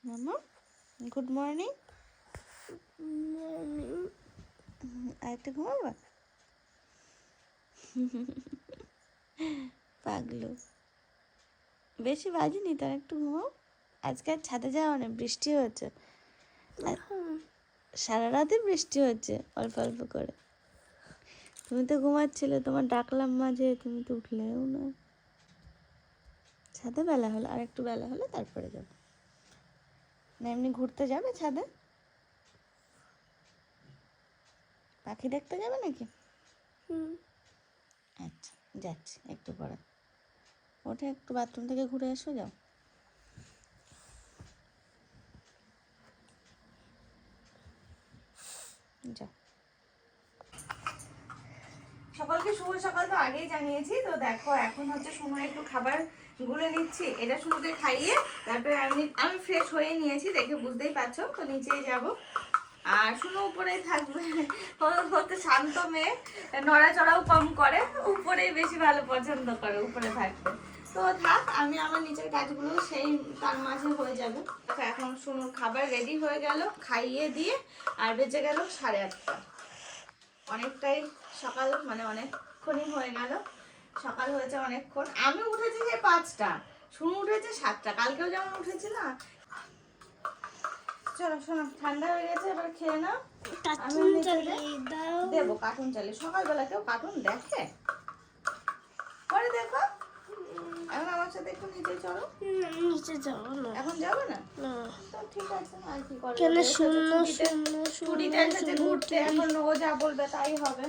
মামা good morning. আরেকটা ঘুমাবা? পাগলু বেশি বাজেনি, তার একটু ঘুমাও। আজকে আর ছাদে যাওয়া নেই, বৃষ্টি হয়েছে। সারা রাতে বৃষ্টি হচ্ছে অল্প অল্প করে। তুমি তো ঘুমাচ্ছিলে, তোমার ডাকলাম মাঝে, তুমি তো উঠলেও না। ছাদে বেলা হলো, আর একটু বেলা হলে তারপরে যাবো। না এমনি ঘুরতে যাবে ছাদে? পাখি দেখতে যাবে নাকি? আচ্ছা যাচ্ছি একটু পরে। ওঠে একটু বাথরুম থেকে ঘুরে এসো, যাও। যাও। সকলকে শুভ সকাল তো আগেই জানিয়েছি। তো দেখো এখন হচ্ছে সময় একটু খাবার গুলে নিচ্ছি। এটা শুরুতে খাইয়ে তারপরে আমি ফ্রেশ হয়ে নিয়েছি, দেখে বুঝতেই পারছো। তো নিচেই যাব, আর শুনো উপরেই থাকবে। হতে শান্ত মেয়ে, নড়াচড়াও কম করে, উপরেই বেশি ভালো পছন্দ করে, উপরে থাকতে। তো থাক, আমি আমার নিচের কাজগুলো সেই তার মাঝে হয়ে যাবে। এখন শুনুর খাবার রেডি হয়ে গেল, খাইয়ে দিয়ে আর বেজে গেল 8:30। অনেকটাই সকাল, মানে অনেকক্ষণই হয়ে গেল, সকাল হয়েছে অনেকক্ষণ। আমি উঠেছি যে 5টা, শুনু উঠেছে 7টা, কালকেও যেমন উঠেছি না। চলো শোনো, ঠান্ডা হয়ে গেছে, এবার খেয়ে নাও। আমি দেবো কার্টুন চালিয়ে। সকালবেলা কেউ কার্টুন দেখে? পরে দেখো। এখন আমার সাথে একটু নিচে চলো। নিচে যাবো না, এখন যাবে না? না তো ঠিক আছে, আর কি করবে? কেন? ছুটিতে এসেছে ঘুরতে, এখন ও যা বলবে তাই হবে।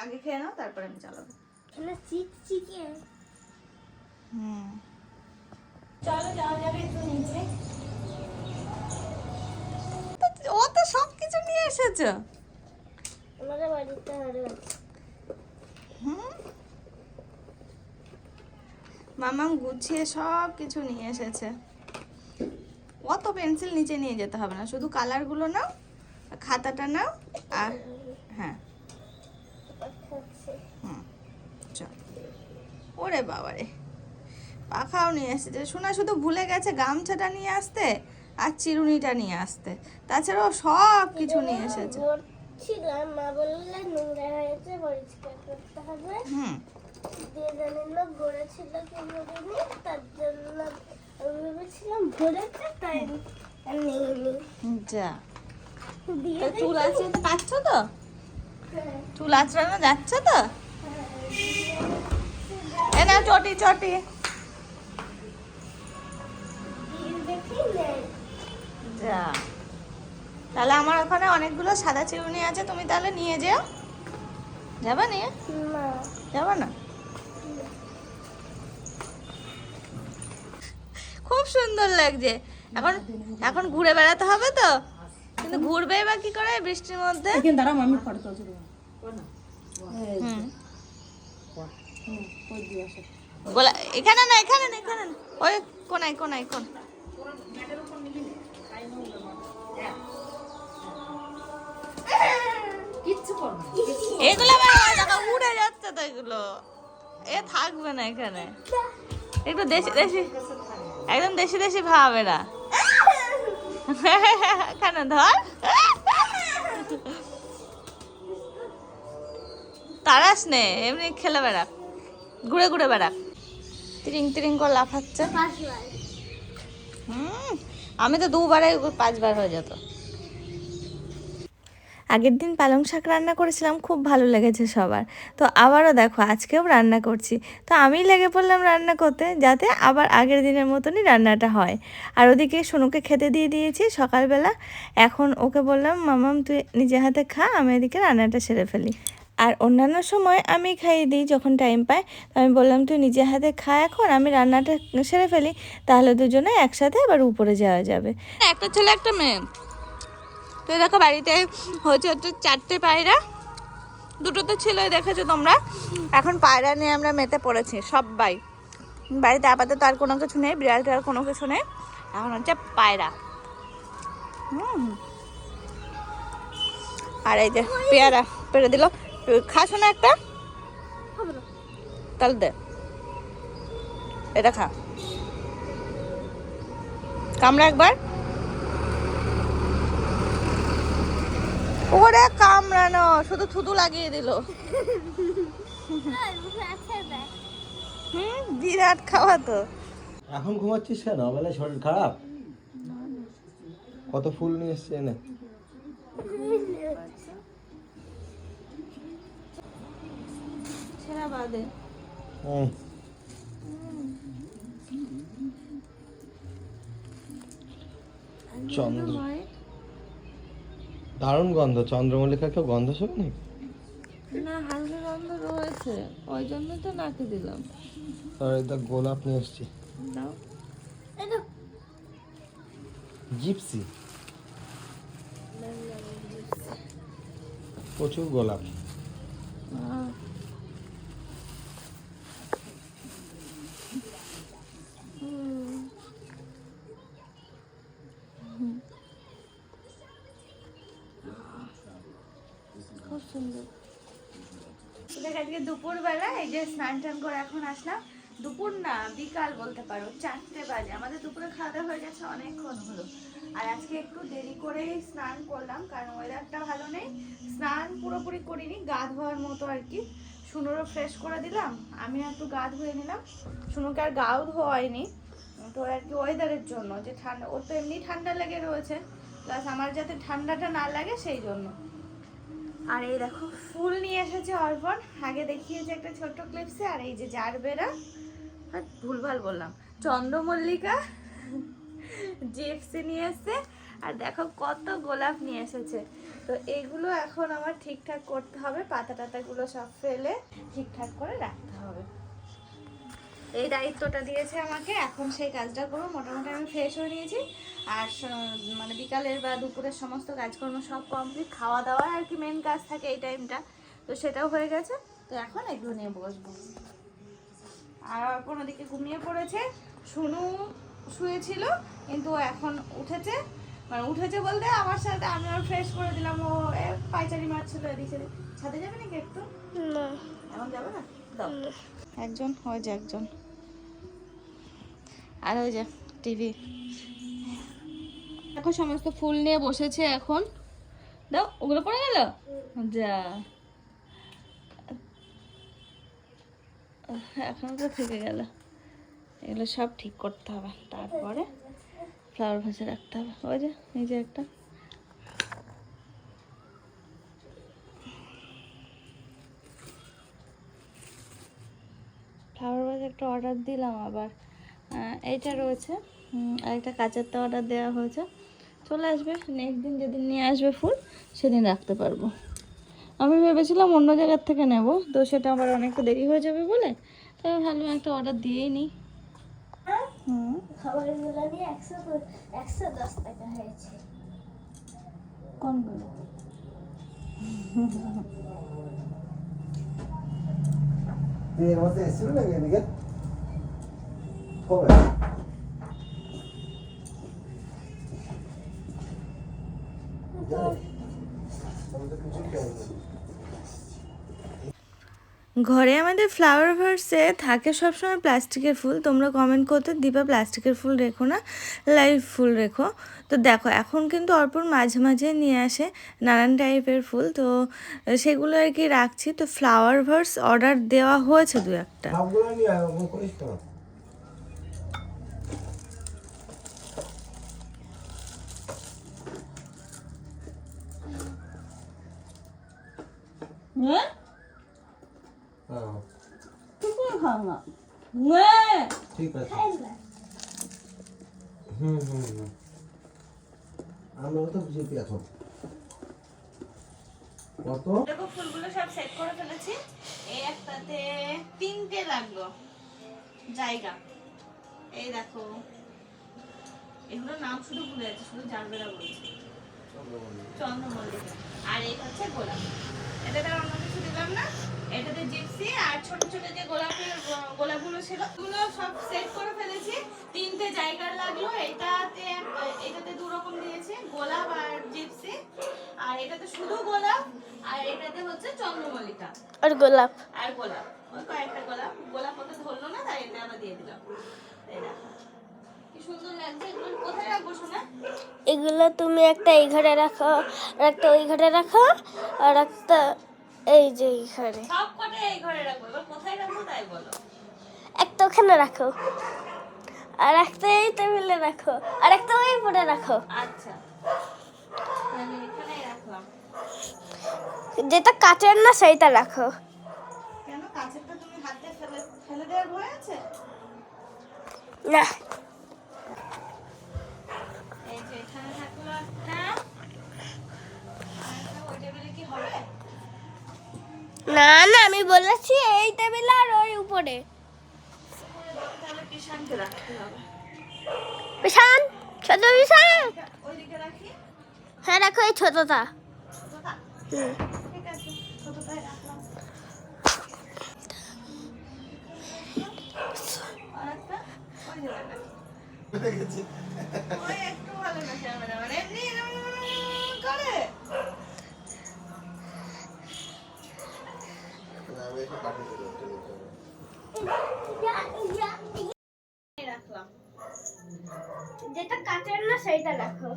আগে খেয়ে নাও, তারপরে আমি চালাবো। চলো যাওয়া যাবে একটু নিচে। ও তো সবকিছু নিয়ে এসেছো। আমাদের বাড়িতে আরো আছে। মামাম গুছিয়ে সব কিছু নিয়ে এসেছে। অত পেন্সিল নিচে নিয়ে যেতে হবে না, শুধু কালারগুলো নাও, খাতাটা নাও, আর হ্যাঁ চল। ওরে বাবারে, পাখাও নিয়ে এসেছে। শোনা শুধু ভুলে গেছে গামছাটা নিয়ে আসতে আর চিরুনিটা নিয়ে আসতে, তাছাড়াও সব কিছু নিয়ে এসেছে। ছিলাম, মা বললে নোংরা হয়েছে, পরিষ্কার করতে হবে। দিয়ে জানি না ভরেছিল কি ভরিনি, তার জন্য আমি ভেবেছিলাম ভরেছে, তাই আমি যা দিয়ে চুল আঁচড়াতে পারছো তো? চুল আঁচড়ানো যাচ্ছে তো? এ না চটি চটি। দেখি নেই। যা, তাহলে আমার ওখানে অনেকগুলো সাদা চিরুনি আছে, তুমি তাহলে নিয়ে যেও। যাবা নিয়ে? না, যাবা না? খুব সুন্দর লাগছে। এখন এখন ঘুরে বেড়াতে হবে তো, কিন্তু ঘুরবে বা কি করে বৃষ্টির মধ্যে? দাঁড়াও আমি ফটো তুলছি। গোলা এখানে না, এখানে না, এখানে না, ওই কোনায় কোনায় কোন। এগুলো আবার উড়ে যাচ্ছে তো, এগুলো এ থাকবে না এখানে। একটু দেশি দেশি, একদম দেশি দেশি ভাব এরা। কেন ধর, তারাস নে, এমনি খেলে বেড়া, ঘুরে ঘুরে বেড়া, তিরিং তিরিং করে লাফাচ্ছে। আমি তো 2বারে 5বার হয়ে যেত। আগের দিন পালং শাক রান্না করেছিলাম, খুব ভালো লেগেছে সবার। তো আবারও দেখো আজকেও রান্না করছি। তো আমি লেগে পড়লাম রান্না করতে, যাতে আবার আগের দিনের মতনই রান্নাটা হয়। আর ওদিকে সোনুকে খেতে দিয়ে দিয়েছি সকালবেলা। এখন ওকে বললাম মামাম তুই নিজে হাতে খা, আমি এদিকে রান্নাটা সেরে ফেলি। আর অন্যান্য সময় আমি খাইয়ে দিই যখন টাইম পাই। তো আমি বললাম তুই নিজে হাতে খা, এখন আমি রান্নাটা সেরে ফেলি, তাহলে দুজনে একসাথে আবার উপরে যাওয়া যাবে। একটা ছেলে একটা মেয়ে। তো দেখো বাড়িতে হচ্ছে 4টে পায়রা, 2টো তো ছিলই দেখেছো তোমরা। এখন পায়রা নিয়ে আমরা মেতে পড়েছি সবাই। বাড়িতে আপাতত আর কোনো কিছু নেই, বিড়ালটা আর কোনো কিছু নেই, এখন হচ্ছে পায়রা। আর এই যে পেয়ারা পেরে দিল, খাসো না একটা? তাহলে দে, এটা খা। কামড়া একবার। ওরে কামড়ানো, শুধু থুতু লাগিয়ে দিল। বিরাট খাওয়া তো। এখন ঘুমাচ্ছিস কেন? বেলায় শরীর খারাপ? কত ফুল নিয়ে এসছে এনে। ছেঁড়া বাদে চন্দ্র, দারুণ গন্ধ। চন্দ্রমল্লিকা কেউ গন্ধ শোনি? না, হালকা গন্ধ রয়েছে, ওই জন্য তো নাকে দিলাম। তার গোলাপ নিয়ে এসছি। দাও। জিপসি, প্রচুর গোলাপ। খুব সুন্দর। দেখ আজকে দুপুরবেলা এই যে স্নান টান করে এখন আসলাম। দুপুর না, বিকাল বলতে পারো, 4টে বাজে। আমাদের দুপুরে খাওয়া দাওয়া হয়ে গেছে অনেকক্ষণ হলো। আর আজকে একটু দেরি করেই স্নান করলাম, কারণ ওয়েদারটা ভালো নেই। স্নান পুরোপুরি করিনি, গা ধোয়ার মতো আর কি। শুনুরও ফ্রেশ করে দিলাম, আমি একটু গা ধুয়ে নিলাম। শুনুকে আর গাও ধোয়াইনি, তো আর কি ওয়েদারের জন্য, যে ঠান্ডা, ওর তো এমনি ঠান্ডা লেগে রয়েছে, প্লাস আমার যাতে ঠান্ডাটা না লাগে সেই জন্য। আর এই দেখো ফুল নিয়ে এসেছে অর্পণ, আগে দেখিয়েছে একটা ছোট্ট ক্লিপসে। আর এই যে জারবেরা, আর ভুলভাল বললাম, চন্দ্রমল্লিকা, জিপসি নিয়ে এসছে। আর দেখো কত গোলাপ নিয়ে এসেছে। তো এগুলো এখন আমার ঠিকঠাক করতে হবে, পাতা টাতাগুলো সব ফেলে ঠিকঠাক করে রাখতে হবে। এই দায়িত্বটা দিয়েছে আমাকে, এখন সেই কাজটা করবো। মোটামুটি আমি ফ্রেশ হয়ে নিয়েছি, আর মানে বিকালের বা দুপুরের সমস্ত কাজকর্ম সব কমপ্লিট। খাওয়া দাওয়া আর কি মেন কাজ থাকে এই টাইমটা, তো সেটাও হয়ে গেছে। তো এখন এগুলো নিয়ে বসবো। আর কোনো দিকে ঘুমিয়ে পড়েছে, শুনু শুয়েছিল, কিন্তু এখন উঠেছে। মানে উঠেছে বলতে আমার সাথে, আমি ওর ফ্রেশ করে দিলাম। ও পায়চারি মারছিল এদিকে। ছাদে যাবে নাকি একটু? না, এখন যাবে না? দাও একজন, ওই যে একজন, আর ওই যে টিভি। এখন সমস্ত ফুল নিয়ে বসেছে এখন। দাও, ওগুলো পড়ে গেল যা। এখন তো থেকে গেল, এগুলো সব ঠিক করতে হবে, তারপরে ফ্লাওয়ার ভাসে রাখতে হবে। ওই যে এই যে একটা ফ্লাওয়ার ভাস একটা অর্ডার দিলাম আবার। এইটা রয়েছে, আর একটা কাঁচারটা অর্ডার দেওয়া হয়েছে, চলে আসবে নেক্সট দিন। যেদিন নিয়ে আসবে ফুল সেদিন রাখতে পারবো। আমি ভেবেছিলাম অন্য জায়গার থেকে নেব, তো সেটা আবার অনেকটা দেরি হয়ে যাবে বলে, তাই ভাবলাম একটা অর্ডার দিয়েই নিই। খাবারগুলো দিয়ে 110 টাকা হয়েছে। কোনগুলো? এর মধ্যে এসেছিল নাকি এদিকে? হবে। ঘরে আমাদের ফ্লাওয়ার ভাসে থাকে সবসময় প্লাস্টিকের ফুল। তোমরা কমেন্ট করতে, দীপা প্লাস্টিকের ফুল রেখো না, লাইভ ফুল রেখো। তো দেখো এখন কিন্তু অর্পণ মাঝে মাঝে নিয়ে আসে নানান টাইপের ফুল, তো সেগুলো আর কি রাখছি। তো ফ্লাওয়ার ভাস অর্ডার দেওয়া হয়েছে দু একটা। সবগুলো নিয়ে আয়, ওরকম করিস তো। হ্যাঁ, হ্যাঁ, খাও না। ঠিক আছে। আমরা তো বুঝেছি এখন কত। দেখো ফুলগুলো সব সেট করে ফেলেছি। এই একটাতে 3টে লাগলো জায়গা। এই দেখো, এগুলোর নাম শুধু ভুলে যাচ্ছে, শুধু জানবেরা বলছি, চন্দ্রমল্লিকা। আর এই হচ্ছে গোলাপ। এটাতে অন্য কিছু দিলাম না। এটাতে জিপসি আর ছোট ছোট যে গোলাপগুলো ছিল ওগুলো সব সেট করে ফেলেছি। 3টে জায়গার লাগলো। এটাতে 2 রকম দিয়েছি, গোলাপ আর জিপসি। আর এটাতে শুধু গোলাপ, আর এটাতে হচ্ছে চন্দ্রমল্লিকা আর গোলাপ। আর গোলাপ, ওই কয়েকটা গোলাপ। গোলাপ ওটা ধরলো না, তাই এটা আবার দিয়ে দিলাম। এই দেখো কি সুন্দর লাগছে। এগুলো কোথায় এগুলো তুমি একটা এই ঘরে রাখো, আর একটা ওই ঘরে রাখো, আর একটা এই যে এই ঘরে। সব কটা এই ঘরে রাখবো, এবার কোথায় রাখবো তাই বলো। একটা ওখানে রাখো, আর একটা এই টেবিলে রাখো, আর একটা ওই পরে রাখো। আচ্ছা, আমি এখানেই রাখলাম। যেটা কাচের না সেইটা রাখো। কেন কাছেরটা তুমি হাত দিয়ে ফেলে ফেলে দেওয়ার ভয় আছে? না, এই যে এখানে থাকলো একটা, আর একটা ওই টেবিলে কি হবে? না না, আমি বলেছি এই টেবিলে আর ওই উপরে। তাহলে কিষানকে রাখতে হবে। বিশান, ছোট বিশান। ওইদিকে রাখি। হ্যাঁ রাখো এই ছোটটা। ছোটটা? ঠিক আছে, ছোটটাই রাখলাম। আর একটা ওই জায়গায় রাখি। ওই একটু ভালো না ক্যামেরা, মানে এমনি এরম করে। এই রাখলাম। যেটা কাচের না সেইটা রাখো।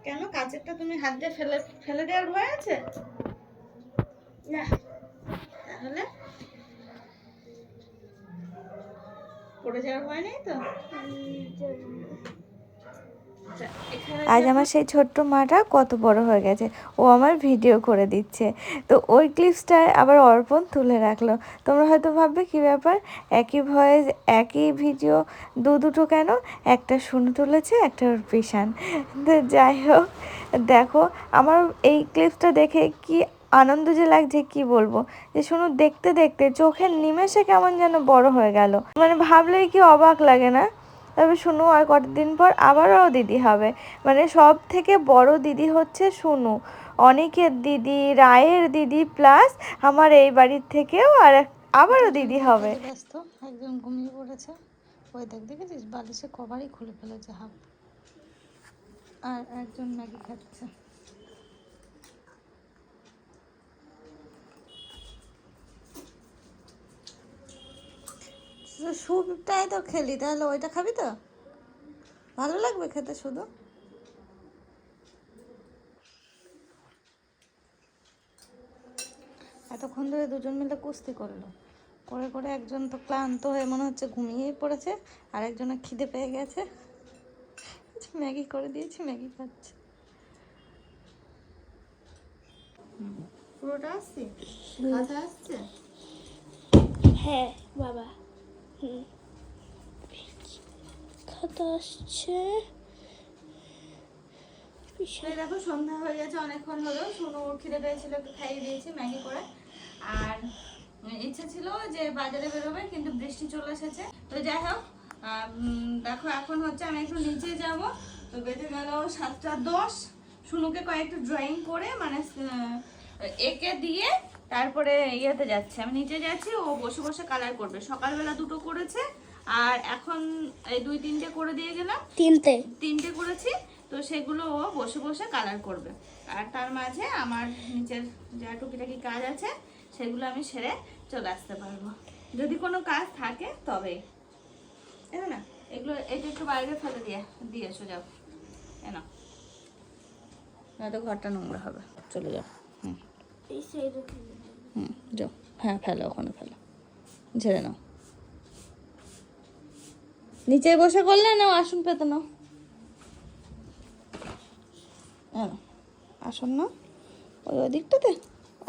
কেন কাচেরটা তুমি হাত দিয়ে ফেলে ফেলে দেওয়ার ভয় আছে? না, তাহলে পড়ে যাওয়ার ভয় নেই তো? আচ্ছা, এখানে আজ আমার সেই ছোট্ট মাটা কত বড় হয়ে গেছে, ও আমার ভিডিও করে দিচ্ছে। তো ওই ক্লিপসটায় আবার অর্পণ তুলে রাখলো। তোমরা হয়তো ভাববে কী ব্যাপার, একই ভয়েস একই ভিডিও দুটো কেন? একটা শুনে তুলেছে, একটা ওর পেশান। তো যাই হোক, দেখো আমার এই ক্লিপসটা দেখে কি আনন্দ যে লাগছে কি বলবো, যে শুনো দেখতে দেখতে চোখের নিমেষে কেমন যেন বড় হয়ে গেল, মানে ভাবলেই কি অবাক লাগে না? তবে শুনু আর কতদিন পর আবারও দিদি হবে, মানে সব থেকে বড় দিদি হচ্ছে শুনু, অনিকের দিদি, রায়ের দিদি, প্লাস আমার এই বাড়ির থেকেও আবারও দিদি হবে। ব্যস্ত, একজন ঘুমিয়ে পড়েছে, ওই দেখেছিস বালিশে কভারই খুলে ফেলেছে হাফ, আর একজন ম্যাগি খাচ্ছে। স্যুপটাই তো খেলি, তাহলে ওইটা খাবি তো? ভালো লাগবে খেতে শুধু। এতক্ষণ ধরে দুজন মিলে কুস্তি করলো, করে করে একজন তো ক্লান্ত হয়ে মনে হচ্ছে ঘুমিয়েই পড়েছে, আর একজনের খিদে পেয়ে গেছে, ম্যাগি করে দিয়েছি, ম্যাগি খাচ্ছে। পুরোটা আসছে, খাতা আসছে। হ্যাঁ বাবা, খাতা আসছে। এই দেখো সন্ধ্যা হয়ে গেছে, অনেকক্ষণ হলো। শুনো ওর খিদে পেয়েছিল, একটু খাইয়ে দিয়েছি ম্যাগি করে। আর ইচ্ছে ছিল যে বাজারে বেরোবে, কিন্তু বৃষ্টি চলে এসেছে। তো যাই হোক, দেখো এখন হচ্ছে আমি একটু নিচে যাব। তো বেজে গেল 7:10। শুনুকে কয়েকটা ড্রয়িং করে, মানে এঁকে দিয়ে তারপরে ইয়েতে যাচ্ছে, আমি নিচে যাচ্ছি। ও বসে বসে কালার করবে। সকালবেলা 2টো করেছে, আর এখন এই 2-3টে করে দিয়ে গেলাম। 3টে করেছি। তো সেগুলো ও বসে বসে কালার করবে, আর তার মাঝে আমার নিচের যা টুকিটাকি কাজ আছে সেগুলো আমি সেরে চলে আসতে পারবো, যদি কোনো কাজ থাকে তবে। না এগুলো এটা একটু বাইরে ফেলে দিয়ে এসো, যাও না, নয়তো ঘরটা নোংরা হবে। চলে যাও। যাও, হ্যাঁ ফেলো, ওখানে ফেলো, ঝেড়ে নাও। নিচে বসে করলে নাও, আসুন পেতে নাও। আসুন না,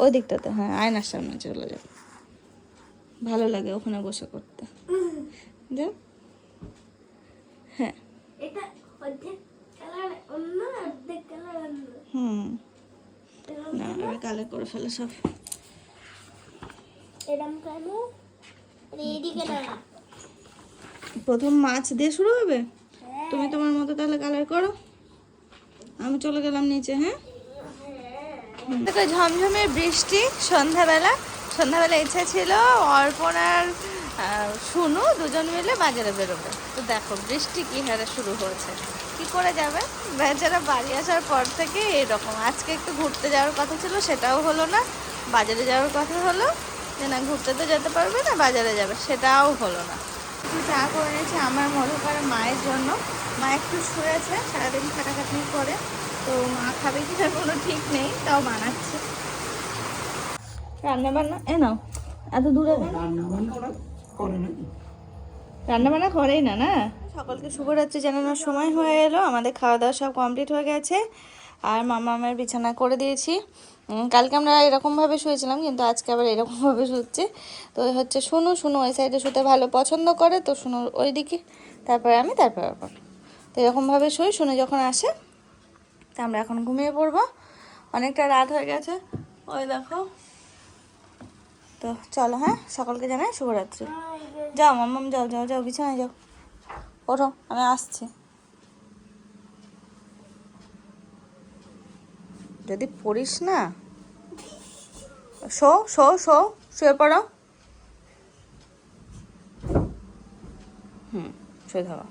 ওই দিকটাতে, হ্যাঁ আয়নার সামনে চলে যাও, ভালো লাগে ওখানে বসে করতে। যাও, হ্যাঁ এটা অর্ধেক কালার অন্য, অর্ধেক কালার অন্য। না আমি কালার করে ফেলে সব। এরম কেন? এইদিকে না, প্রথম মাছ দিয়ে শুরু হবে। তুমি তোমার মতো তাহলে কালার করো, আমি চলে গেলাম নিচে। হ্যাঁ, দেখো ঝমঝমে বৃষ্টি। সন্ধ্যাবেলা ইচ্ছা ছিল অর্পণ আর শুনু দুজন মিলে বাজারে বেরোবে। তো দেখো বৃষ্টি কি হারে শুরু হয়েছে, কি করে যাবে বেচারা? বাড়ি আসার পর থেকে এরকম। আজকে একটু ঘুরতে যাওয়ার কথা ছিল, সেটাও হলো না। বাজারে যাওয়ার কথা হলো যে না, ঘুরতে তো যেতে পারবে না, বাজারে যাবে, সেটাও হলো না। একটু চা করে নিয়েছি আমার মধুকর মায়ের জন্য। মা একটু শুয়েছে সারাদিন খাটাখাটনি করে, তো মা খাবে কিনা কোনো ঠিক নেই, তাও বানাচ্ছে। রান্না বান্না এ নাও, এত দূরে রান্না বান্না করেই না না। সকলকে শুভরাত্রি জানানোর সময় হয়ে এলো, আমাদের খাওয়া দাওয়া সব কমপ্লিট হয়ে গেছে আর মামার বিছানা করে দিয়েছি। কালকে আমরা এরকমভাবে শুয়েছিলাম, কিন্তু আজকে আবার এরকমভাবে শুচ্ছে। তো হচ্ছে শুনু ওই সাইডে শুতে ভালো পছন্দ করে, তো শুনু ওই দিকে, তারপরে আমি, তারপরে আবার। তো এরকমভাবে শুই, শুনে যখন আসে তা আমরা এখন ঘুমিয়ে পড়বো। অনেকটা রাত হয়ে গেছে, ওই দেখো। তো চলো, হ্যাঁ, সকলকে জানাই শুভরাত্রি। যাও মাম্মাম, যাও যাও যাও, বিছানায় যাও, ওঠো, আমি আসছি। যদি পড়িস না, শুয়ে পড়ো। শুয়ে থাকো।